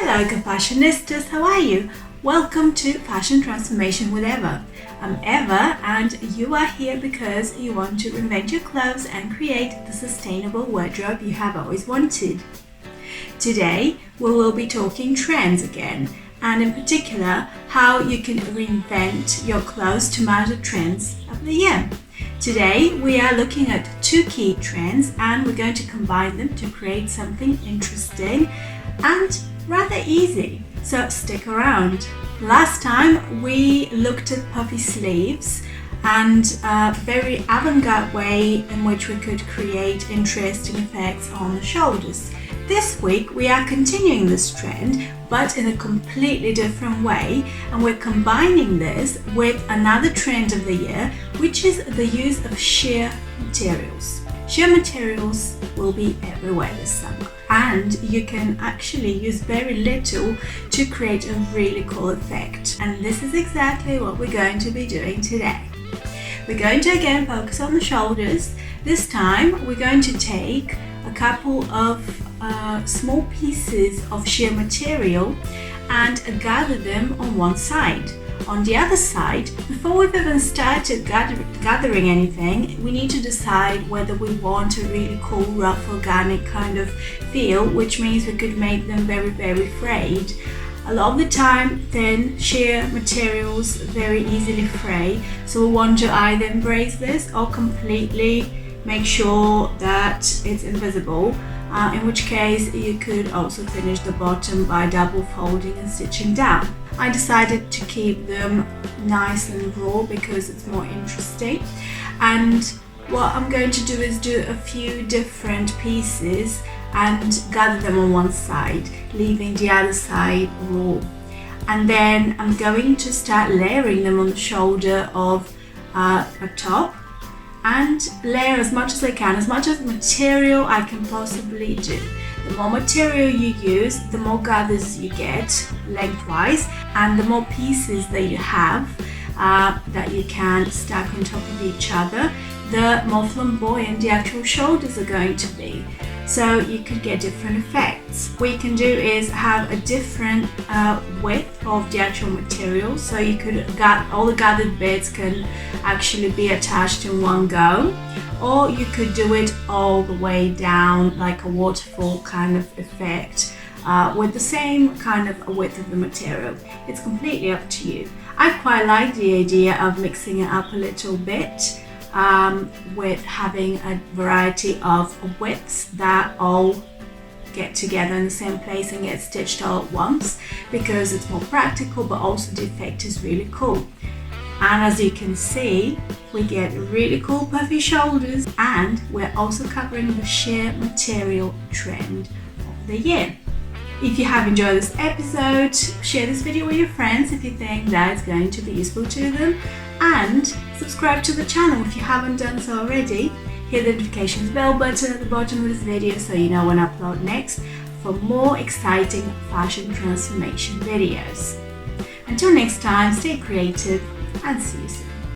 Hello fashionistas, how are you? Welcome to Fashion Transformation with Eva. I'm Eva and you are here because you want to reinvent your clothes and create the sustainable wardrobe you have always wanted. Today we will be talking trends again, and in particular how you can reinvent your clothes to match the trends of the year. Today we are looking at two key trends and we're going to combine them to create something interesting and rather easy. So stick around. Last time we looked at puffy sleeves and a very avant-garde way in which we could create interesting effects on the shoulders. This week we are continuing this trend but in a completely different way, and we're combining this with another trend of the year, which is the use of sheer materials. Sheer materials will be everywhere this summer, and you can actually use very little to create a really cool effect. And this is exactly what we're going to be doing today. We're going to again focus on the shoulders. This time we're going to take a couple of small pieces of sheer material and gather them on one side. On the other side, before we've even started gathering anything, we need to decide whether we want a really cool, rough, organic kind of feel, which means we could make them very frayed. A lot of the time, thin, sheer materials very easily fray, so we want to either embrace this or completely make sure that it's invisible, in which case you could also finish the bottom by double folding and stitching down. I decided to keep them nice and raw because it's more interesting, and what I'm going to do is do a few different pieces and gather them on one side, leaving the other side raw. And then I'm going to start layering them on the shoulder of a top, and layer as much as I can, as much as material I can possibly do. The more material you use, the more gathers you get lengthwise, and the more pieces that you have that you can stack on top of each other, the more flamboyant the actual shoulders are going to be. So you could get different effects. What you can do is have a different width of the actual material, so you could all the gathered bits can actually be attached in one go, or you could do it all the way down like a waterfall kind of effect with the same kind of width of the material. It's completely up to you. I quite like the idea of mixing it up a little bit with having a variety of widths that all get together in the same place and get stitched all at once, because it's more practical, but also the effect is really cool. And as you can see, we get really cool puffy shoulders, and we're also covering the sheer material trend of the year. If you have enjoyed this episode, share this video with your friends if you think that it's going to be useful to them, and subscribe to the channel if you haven't done so already. Hit the notifications bell button at the bottom of this video so you know when I upload next for more exciting fashion transformation videos. Until next time, stay creative and see you soon.